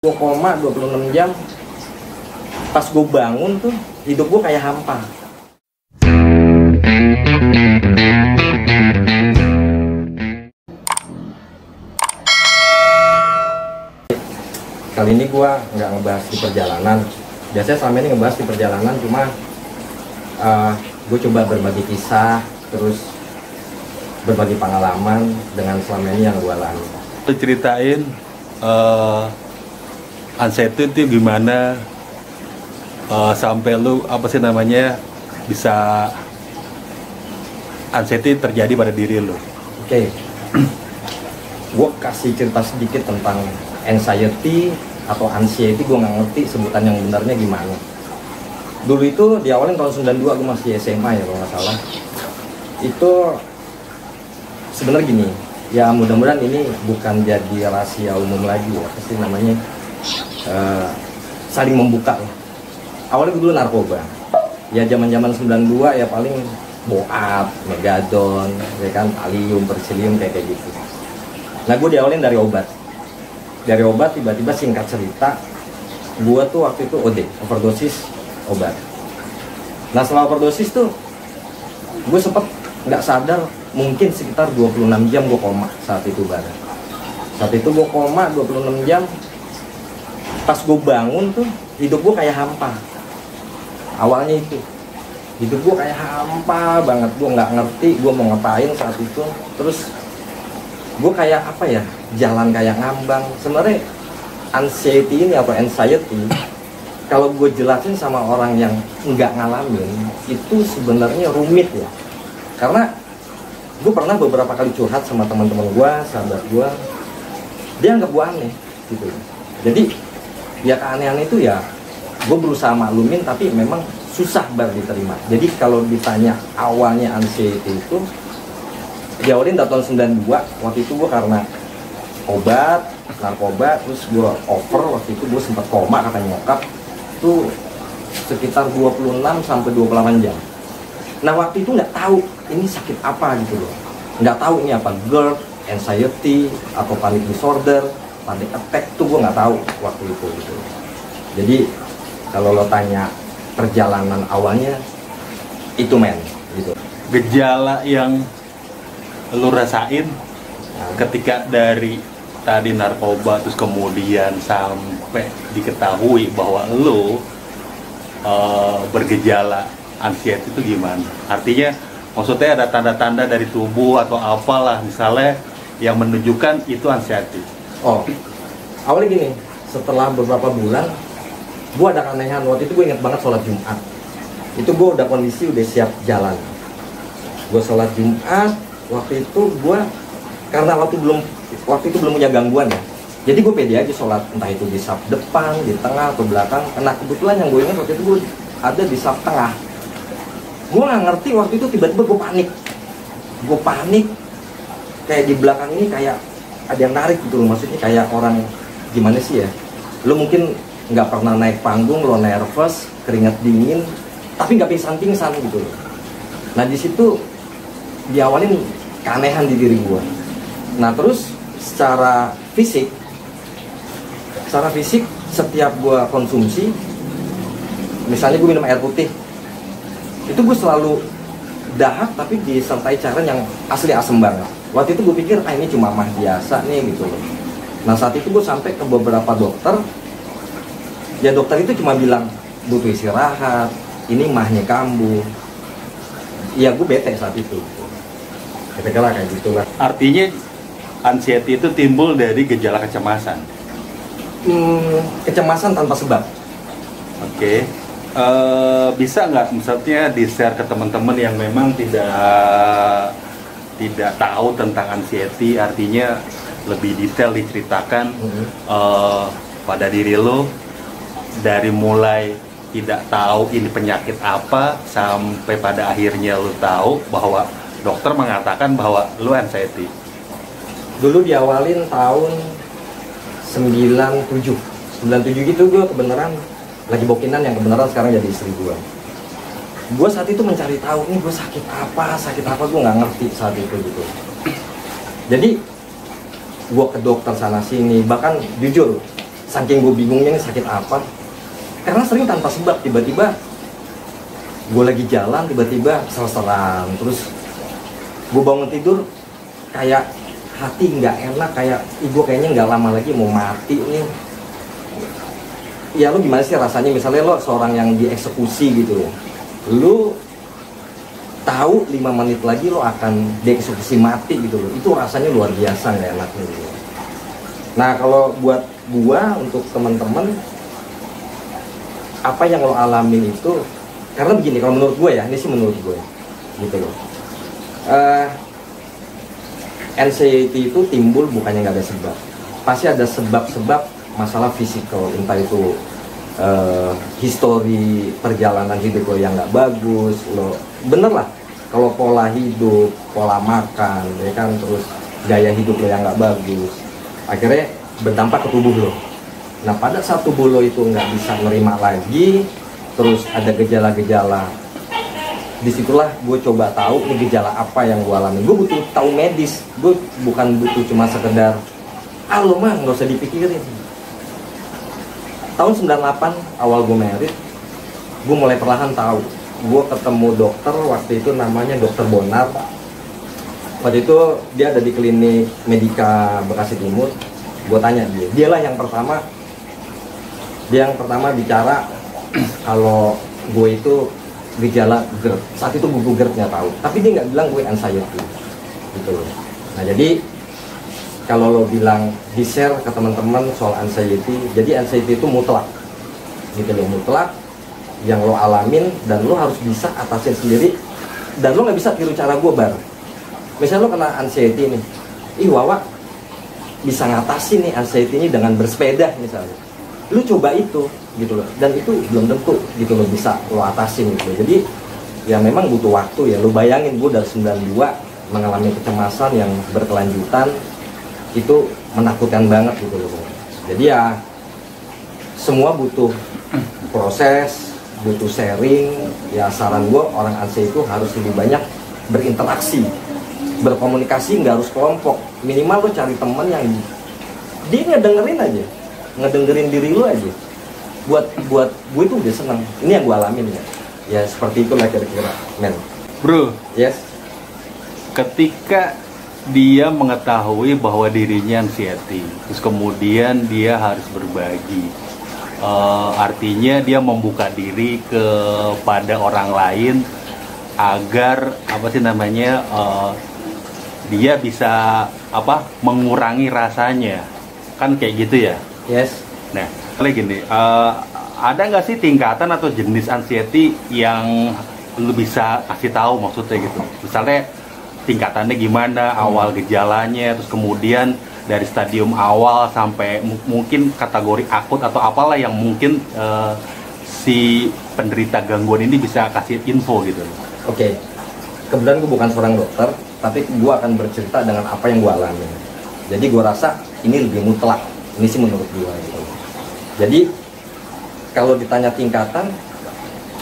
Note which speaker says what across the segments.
Speaker 1: Gue koma 26 jam. Pas gue bangun tuh hidup gue kayak hampa. Kali ini gue nggak ngebahas di perjalanan. Biasanya selama ini ngebahas di perjalanan, cuma gue coba berbagi kisah, terus berbagi pengalaman dengan selama ini yang gue alami.
Speaker 2: Ceritain anxiety itu gimana sampai lu bisa anxiety terjadi pada diri lu.
Speaker 1: Oke. Gue kasih cerita sedikit tentang anxiety atau anxiety, gue nggak ngerti sebutan yang benarnya gimana. Dulu itu di awalnya tahun 92, gue masih SMA ya kalau nggak salah. Itu sebenarnya gini, ya mudah-mudahan ini bukan jadi rahasia umum lagi ya, pasti namanya saling membuka ya. Awalnya gue dulu narkoba, ya zaman-zaman 92 ya paling boat, megadon, ya kan, alium, persilium kayak gitu. Nah gue diawalin dari obat. Dari obat tiba-tiba singkat cerita, gue tuh waktu itu OD, overdosis obat. Nah setelah overdosis tuh, gue sempet nggak sadar, mungkin sekitar 26 jam gue koma saat itu bareng. Saat itu gue koma 26 jam, pas gue bangun tuh hidup gue kayak hampa. Awalnya itu, hidup gue kayak hampa banget, gue nggak ngerti gue mau ngapain saat itu. Terus gue kayak apa ya, jalan kayak ngambang. Sebenarnya anxiety ini atau anxiety, kalau gue jelasin sama orang yang nggak ngalamin, itu sebenarnya rumit ya. Karena gue pernah beberapa kali curhat sama teman-teman gue, sahabat gue, dia anggap gue aneh gitu. Jadi ya keanehan itu ya gue berusaha maklumin, tapi memang susah banget diterima. Jadi kalau ditanya awalnya anxiety itu diawalin dari tahun 92. Waktu itu gue karena obat, narkoba, terus gue over. Waktu itu gue sempat koma kata nyokap, itu sekitar 26 sampai 28 jam. Nah waktu itu nggak tahu ini sakit apa gitu loh, nggak tahu ini apa, GERD, anxiety atau panic disorder, panic attack tuh gue nggak tahu waktu itu gitu. Jadi kalau lo tanya perjalanan awalnya itu men gitu.
Speaker 2: Gejala yang lu rasain ketika dari tadi narkoba terus kemudian sampai diketahui bahwa lu bergejala anxiety itu gimana? Artinya maksudnya ada tanda-tanda dari tubuh atau apalah misalnya yang menunjukkan itu anxiety.
Speaker 1: Oh, awalnya gini, setelah beberapa bulan gue ada keanehan. Waktu itu gue inget banget sholat Jumat. Itu gue udah kondisi udah siap jalan. Gue sholat Jumat. Waktu itu gue, karena waktu itu belum punya gangguan ya, jadi gue pede aja sholat, entah itu di saf depan, di tengah atau belakang. Nah kebetulan yang gue ingat waktu itu gue ada di saf tengah. Gue nggak ngerti waktu itu tiba-tiba gue panik kayak di belakang ini kayak ada yang narik gitu loh. Maksudnya kayak orang gimana sih ya, lo mungkin nggak pernah naik panggung, lo nervous, keringat dingin, tapi nggak pingsan gitu loh. Nah di situ diawalin keanehan di diri gue. Nah terus secara fisik setiap gue konsumsi, misalnya gue minum air putih, itu gue selalu dahak tapi disertai cairan yang asli asem banget. Waktu itu gue pikir ini cuma mah biasa nih gitu loh. Nah saat itu gue sampai ke beberapa dokter, ya dokter itu cuma bilang butuh istirahat, ini mahnya kambuh. Ya gue bete saat itu. Kira-kira kayak gitulah.
Speaker 2: Artinya anxiety itu timbul dari gejala kecemasan.
Speaker 1: Kecemasan tanpa sebab.
Speaker 2: Oke. Bisa nggak misalnya di-share ke teman-teman yang memang tidak tahu tentang anxiety, artinya lebih detail diceritakan pada diri lo dari mulai tidak tahu ini penyakit apa sampai pada akhirnya lo tahu bahwa dokter mengatakan bahwa lu anxiety.
Speaker 1: Dulu diawalin tahun 97 gitu, gue kebenaran lagi bokinan yang kebenaran sekarang jadi istri gue. Gue saat itu mencari tahu nih gue sakit apa gue nggak ngerti saat itu gitu. Jadi gue ke dokter sana sini, bahkan jujur saking gue bingungnya ini sakit apa, karena sering tanpa sebab. Tiba-tiba gue lagi jalan, tiba-tiba sel-seran, terus gue bangun tidur kayak hati nggak enak, kayak ibu kayaknya nggak lama lagi mau mati nih. Ya lu gimana sih rasanya misalnya lo seorang yang dieksekusi gitu, lu tahu 5 menit lagi lo akan dieksekusi mati gitu loh, itu rasanya luar biasa nggak enak gitu. Nah kalau buat gua, untuk teman-teman, apa yang lo alamin itu, karena begini, kalau menurut gue ya, ini sih menurut gue gitu loh, anxiety itu timbul bukannya nggak ada sebab, pasti ada sebab-sebab masalah fisikal, entah itu histori perjalanan hidup lo yang nggak bagus, lo bener lah kalau pola hidup, pola makan, ya kan, terus gaya hidup lo yang nggak bagus, akhirnya berdampak ke tubuh lo. Nah pada saat tubuh lo itu nggak bisa nerima lagi, terus ada gejala-gejala, disitulah gue coba tahu ini gejala apa yang gue alami. Gue butuh tahu medis, gue bukan butuh cuma sekedar lo mah nggak usah dipikirin. Tahun 98 awal gue merit, gue mulai perlahan tahu. Gue ketemu dokter waktu itu namanya Dokter Bonar. Waktu itu dia ada di klinik Medika Bekasi Timur. Gue tanya dialah yang pertama, dia yang pertama bicara kalau gue itu gejala GERD. Saat itu gue GERD nggak tahu, tapi dia nggak bilang gue anxiety gitu loh. Nah jadi kalau lo bilang di-share ke teman-teman soal anxiety, jadi anxiety itu mutlak gitu loh, mutlak yang lo alamin dan lo harus bisa atasin sendiri, dan lo nggak bisa tiru cara gue bar. Misalnya lo kena anxiety nih, Wawa bisa ngatasin nih anxiety ini dengan bersepeda misalnya, lo coba itu gitu loh, dan itu belum tentu gitu lo bisa lo atasin gitu loh. Jadi ya memang butuh waktu ya. Lo bayangin gue dari 92 mengalami kecemasan yang berkelanjutan, itu menakutkan banget gitu loh. Jadi ya semua butuh proses, butuh sharing. Ya saran gue, orang anxiety itu harus lebih banyak berinteraksi, berkomunikasi, nggak harus kelompok. Minimal lo cari temen yang dia ngedengerin aja, ngedengerin diri lo aja. Buat gue itu udah seneng. Ini yang gue alamin ya. Ya seperti itulah kira-kira, men.
Speaker 2: Bro,
Speaker 1: Yes.
Speaker 2: ketika dia mengetahui bahwa dirinya anxiety, terus kemudian dia harus berbagi, artinya dia membuka diri kepada orang lain agar apa sih namanya, dia bisa mengurangi rasanya, kan kayak gitu ya.
Speaker 1: Yes.
Speaker 2: Nah, lagi gini, ada nggak sih tingkatan atau jenis anxiety yang lu bisa kasih tahu maksudnya gitu, misalnya tingkatannya gimana, awal gejalanya, terus kemudian dari stadium awal sampai mungkin kategori akut atau apalah yang mungkin si penderita gangguan ini bisa kasih info gitu.
Speaker 1: Oke. Kebetulan gue bukan seorang dokter, tapi gue akan bercerita dengan apa yang gue alami. Jadi gue rasa ini lebih mutlak, ini sih menurut gue gitu. Jadi kalau ditanya tingkatan,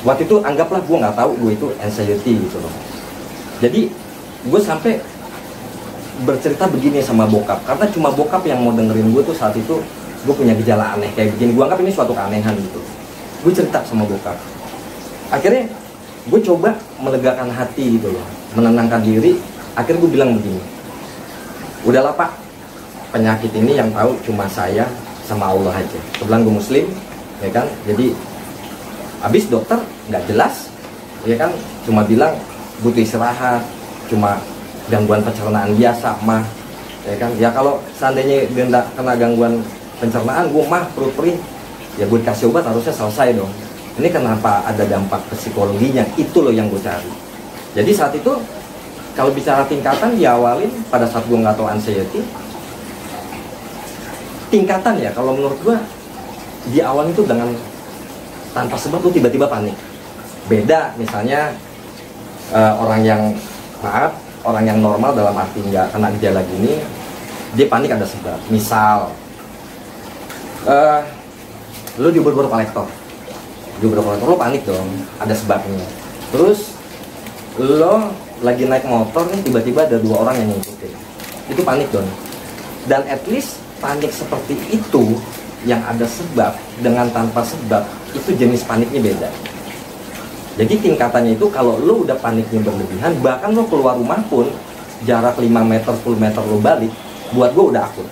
Speaker 1: waktu itu anggaplah gue nggak tahu gue itu anxiety gitu loh. Jadi gue sampai bercerita begini sama bokap, karena cuma bokap yang mau dengerin gue tuh saat itu gue punya gejala aneh kayak begini. Gue anggap ini suatu keanehan gitu. Gue cerita sama bokap. Akhirnya gue coba melegakan hati gitu loh, menenangkan diri. Akhirnya gue bilang begini, udahlah pak, penyakit ini yang tahu cuma saya sama Allah aja. Kebetulan gue muslim, ya kan. Jadi habis dokter nggak jelas, ya kan, cuma bilang butuh istirahat, cuma gangguan pencernaan biasa mah, ya kan. Ya kalau seandainya dia nggak kena gangguan pencernaan, gue mah perut perih, ya gue kasih obat harusnya selesai dong. Ini kenapa ada dampak psikologinya, itu loh yang gue cari. Jadi saat itu kalau bicara tingkatan diawalin pada saat gue nggak tahu anxiety. Tingkatan ya kalau menurut gue di awal itu dengan tanpa sebab tuh tiba-tiba panik. Beda misalnya orang yang orang yang normal dalam arti nggak kena gejala gini, dia panik ada sebab. Misal lu di Bogor kolektor, lo panik dong, ada sebabnya. Terus lo lagi naik motor nih, tiba-tiba ada 2 orang yang ngikutin, itu panik dong. Dan at least panik seperti itu yang ada sebab dengan tanpa sebab itu jenis paniknya beda. Jadi tingkatannya itu kalau lo udah paniknya berlebihan, bahkan lo keluar rumah pun jarak 5 meter, 10 meter lo balik, buat gue udah akut.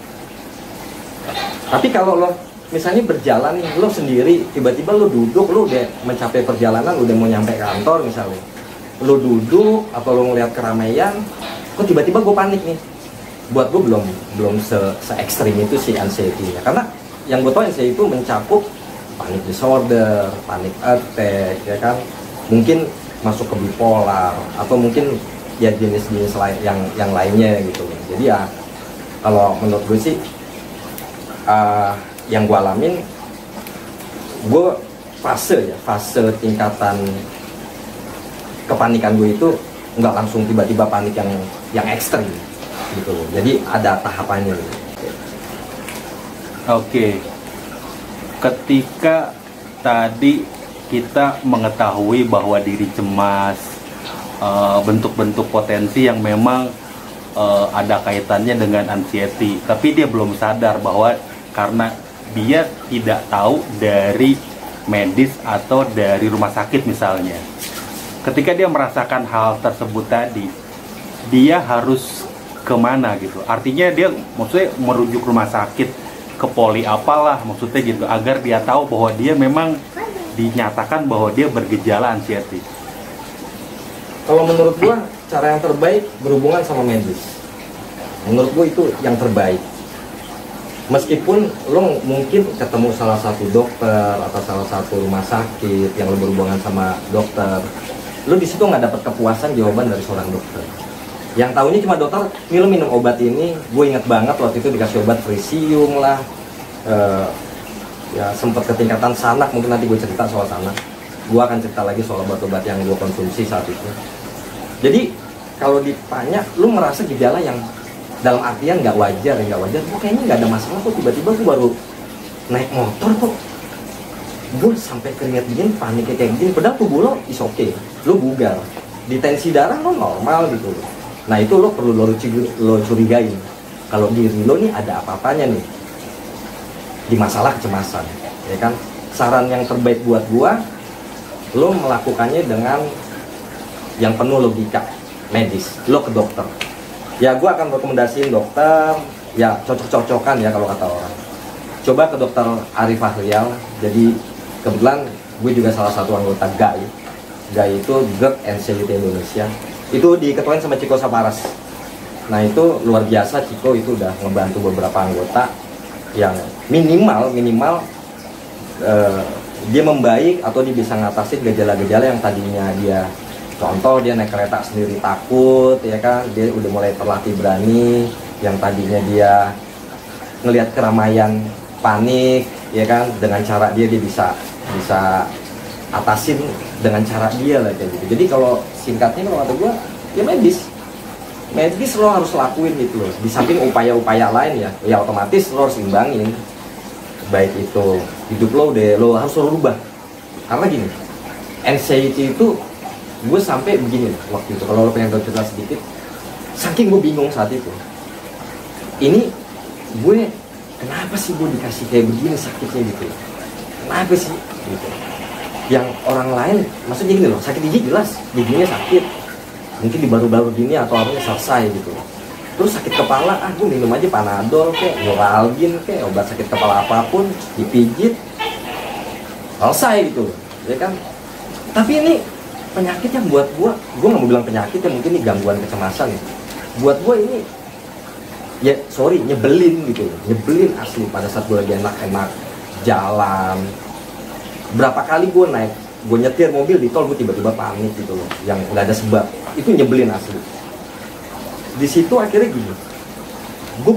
Speaker 1: Tapi kalau lo misalnya berjalan nih, lo sendiri, tiba-tiba lo duduk, lo udah mencapai perjalanan, udah mau nyampe kantor misalnya, lo duduk atau lo ngeliat keramaian, kok tiba-tiba gue panik nih. Buat gue belum se ekstrim itu si anxiety-nya. Karena yang gue tahu anxiety itu mencakup panic disorder, panic attack, ya kan, mungkin masuk ke bipolar atau mungkin ya jenis-jenis lain yang lainnya gitu. Jadi ya kalau menurut gue sih yang gue alamin, gue fase tingkatan kepanikan gue itu nggak langsung tiba-tiba panik yang ekstrim gitu. Jadi ada tahapannya gitu.
Speaker 2: Oke. Ketika tadi kita mengetahui bahwa diri cemas, bentuk-bentuk potensi yang memang ada kaitannya dengan anxiety, tapi dia belum sadar bahwa karena dia tidak tahu dari medis atau dari rumah sakit misalnya. Ketika dia merasakan hal tersebut tadi, dia harus kemana gitu? Artinya dia maksudnya merujuk rumah sakit, ke poli apalah maksudnya gitu, agar dia tahu bahwa dia memang dinyatakan bahwa dia bergejala anxiety.
Speaker 1: Kalau menurut gua cara yang terbaik berhubungan sama medis. Menurut gua itu yang terbaik. Meskipun lo mungkin ketemu salah satu dokter atau salah satu rumah sakit yang lo berhubungan sama dokter, lo di situ nggak dapat kepuasan jawaban dari seorang dokter. Yang tahunya cuma dokter, ini lo minum obat ini. Gue inget banget waktu itu dikasih obat frisium lah. Ya sempat ketingkatan sanak, mungkin nanti gue cerita soal sanak. Gue akan cerita lagi soal obat-obat yang gue konsumsi saat itu. Jadi kalau ditanya, lu merasa gejala yang dalam artian nggak wajar, gue kayaknya nggak ada masalah kok, tiba-tiba gue baru naik motor kok, gue sampai keringet dingin, paniknya kayak gini, padahal tubuh lo is okay, lo bugar, di tensi darah lo normal gitu. Nah itu lo perlu lo curigain, kalau diri lo nih ada apa-apanya nih di masalah kecemasan, ya kan? Saran yang terbaik buat gua, lo melakukannya dengan yang penuh logika medis. Lo ke dokter. Ya gua akan rekomendasiin dokter, ya cocok-cocokan ya kalau kata orang. Coba ke dokter Arif Fahrial. Jadi kebetulan gue juga salah satu anggota GAI. GAI itu GERD Anxiety Indonesia. Itu diketuain sama Ciko Saparas. Nah itu luar biasa, Ciko itu udah ngebantu beberapa anggota yang minimal dia membaik atau dia bisa ngatasin gejala-gejala yang tadinya dia, contoh dia naik kereta sendiri takut, ya kan, dia udah mulai terlatih berani. Yang tadinya dia ngelihat keramaian panik, ya kan, dengan cara dia bisa atasin dengan cara dia lah kayak gitu. Jadi kalau singkatnya kalau kata gue ya medis lo harus lakuin gitu loh. Di samping upaya-upaya lain ya otomatis lo harus imbangin. Baik itu hidup lo harus lo rubah. Karena gini, anxiety itu gue sampai begini waktu itu. Kalau lo pengen tahu cerita sedikit, saking gue bingung saat itu. Ini gue kenapa sih gue dikasih kayak begini sakitnya gitu? Kenapa sih gitu? Yang orang lain maksudnya gini loh, sakit gigi jelas giginya sakit, mungkin di baru-baru gini atau apanya selesai gitu. Terus sakit kepala, gue minum aja Panadol kayak Neuralgin kayak obat sakit kepala apapun, dipijit selesai gitu, ya kan. Tapi ini penyakit yang buat gue nggak mau bilang penyakit ya, mungkin ini gangguan kecemasan ya. Buat gue ini ya sorry nyebelin gitu, nyebelin asli. Pada saat gue lagi enak-enak jalan, berapa kali gue nyetir mobil di tol, gue tiba-tiba panik gitu loh, yang nggak ada sebab, itu nyebelin asli. Di situ akhirnya gini, gue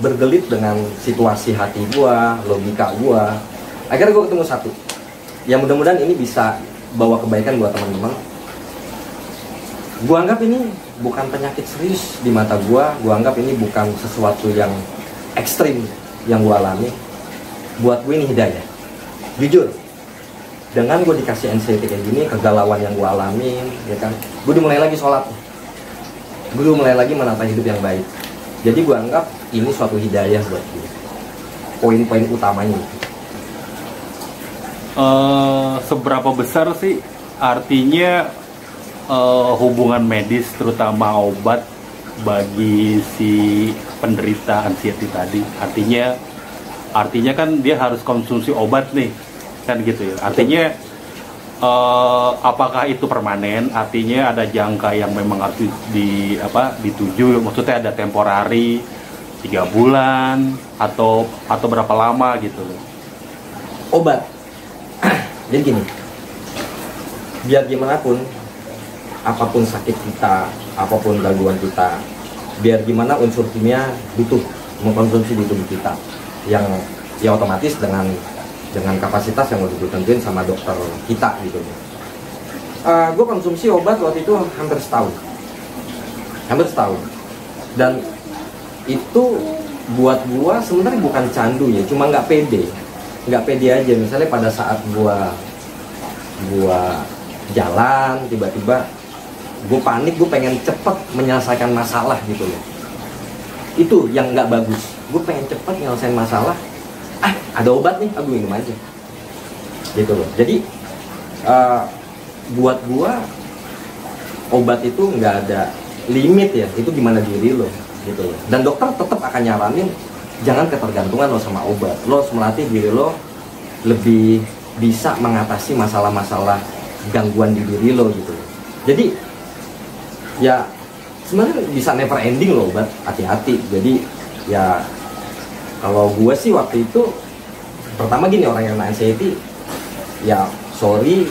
Speaker 1: bergelit dengan situasi hati gue, logika gue. Akhirnya gue ketemu satu, yang mudah-mudahan ini bisa bawa kebaikan buat teman-teman. Gue anggap ini bukan penyakit serius di mata gue anggap ini bukan sesuatu yang ekstrim yang gue alami. Buat gue ini hidayah. Jujur, dengan gue dikasih anxiety kayak gini, kegalauan yang gue alamin, ya kan, gue udah mulai lagi sholat, gue udah mulai lagi menata hidup yang baik. Jadi gue anggap ini suatu hidayah buat gue. poin-poin utamanya.
Speaker 2: Seberapa besar sih artinya hubungan medis terutama obat bagi si penderita anxiety tadi? Artinya kan dia harus konsumsi obat nih, kan gitu ya. Artinya apakah itu permanen? Artinya ada jangka yang memang harus dituju, maksudnya ada temporari 3 bulan atau berapa lama gitu?
Speaker 1: Obat. Jadi gini, biar gimana pun, apapun sakit kita, apapun gangguan kita, biar gimana unsur kimia butuh mengkonsumsi di tubuh kita, yang ya otomatis dengan kapasitas yang udah ditentuin sama dokter kita gitu. Gue konsumsi obat waktu itu hampir setahun, dan itu buat gue sebenarnya bukan candu ya, cuma nggak pede aja. Misalnya pada saat gua jalan, tiba-tiba gue panik, gue pengen cepet menyelesaikan masalah gitu loh. Itu yang nggak bagus. Gue pengen cepet menyelesaikan masalah, ada obat nih, aku minum aja gitu loh. Jadi buat gua obat itu nggak ada limit ya, itu gimana diri lo gitu loh. Dan dokter tetap akan nyaranin jangan ketergantungan lo sama obat. Lo harus melatih diri lo lebih bisa mengatasi masalah-masalah gangguan di diri lo gitu. Jadi ya sebenarnya bisa never ending lo obat, hati-hati. Jadi ya kalau gue sih waktu itu pertama gini, orang yang anxiety ya sorry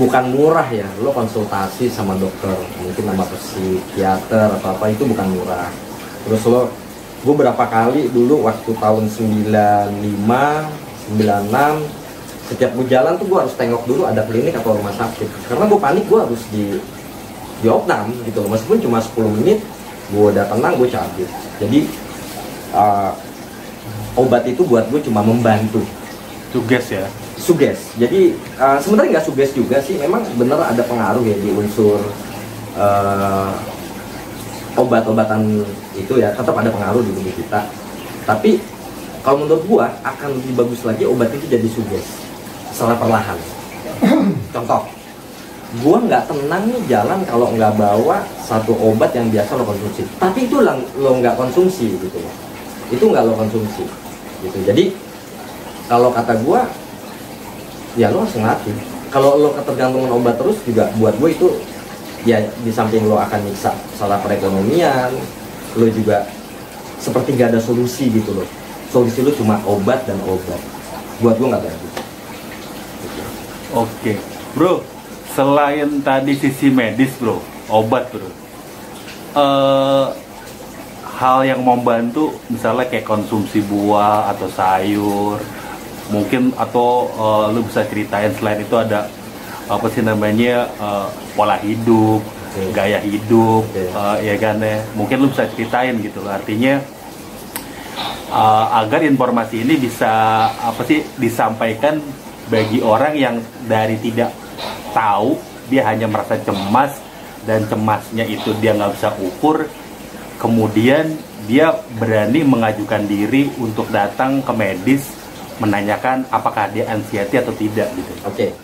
Speaker 1: bukan murah ya. Lo konsultasi sama dokter, mungkin sama psikiater atau apa, itu bukan murah. Terus gue berapa kali dulu waktu tahun 95, 96, setiap gue jalan tuh gue harus tengok dulu ada klinik atau rumah sakit, karena gue panik gue harus di opnam gitu loh. Meskipun cuma 10 menit gue udah tenang, gue cabut. Jadi obat itu buat gue cuma membantu,
Speaker 2: suges ya,
Speaker 1: jadi sebenarnya nggak suges juga sih, memang bener ada pengaruh ya di unsur obat-obatan itu ya, tetap ada pengaruh di tubuh kita. Tapi kalau menurut gua akan lebih bagus lagi obat itu jadi suges secara perlahan. Contoh, gua nggak tenang nih jalan kalau nggak bawa satu obat yang biasa lo konsumsi, tapi itu lo nggak konsumsi gitu, itu nggak lo konsumsi gitu. Jadi kalau kata gua ya lo harus ngelatih. Kalau lo ketergantungan obat terus juga buat gue itu ya, di samping lo akan nyiksa salah perekonomian, lo juga seperti gak ada solusi gitu loh. Solusi lo cuma obat dan obat. Buat gue nggak bagus.
Speaker 2: Oke, bro. Selain tadi sisi medis, bro, obat, bro. Hal yang membantu, misalnya kayak konsumsi buah atau sayur, mungkin atau lu bisa ceritain selain itu ada apa sih namanya pola hidup, gaya hidup, ya kan ya. Mungkin lu bisa ceritain gitu loh. Artinya agar informasi ini bisa apa sih disampaikan bagi orang yang dari tidak tahu, dia hanya merasa cemas dan cemasnya itu dia nggak bisa ukur, kemudian dia berani mengajukan diri untuk datang ke medis menanyakan apakah dia anxiety atau tidak gitu.
Speaker 1: Oke.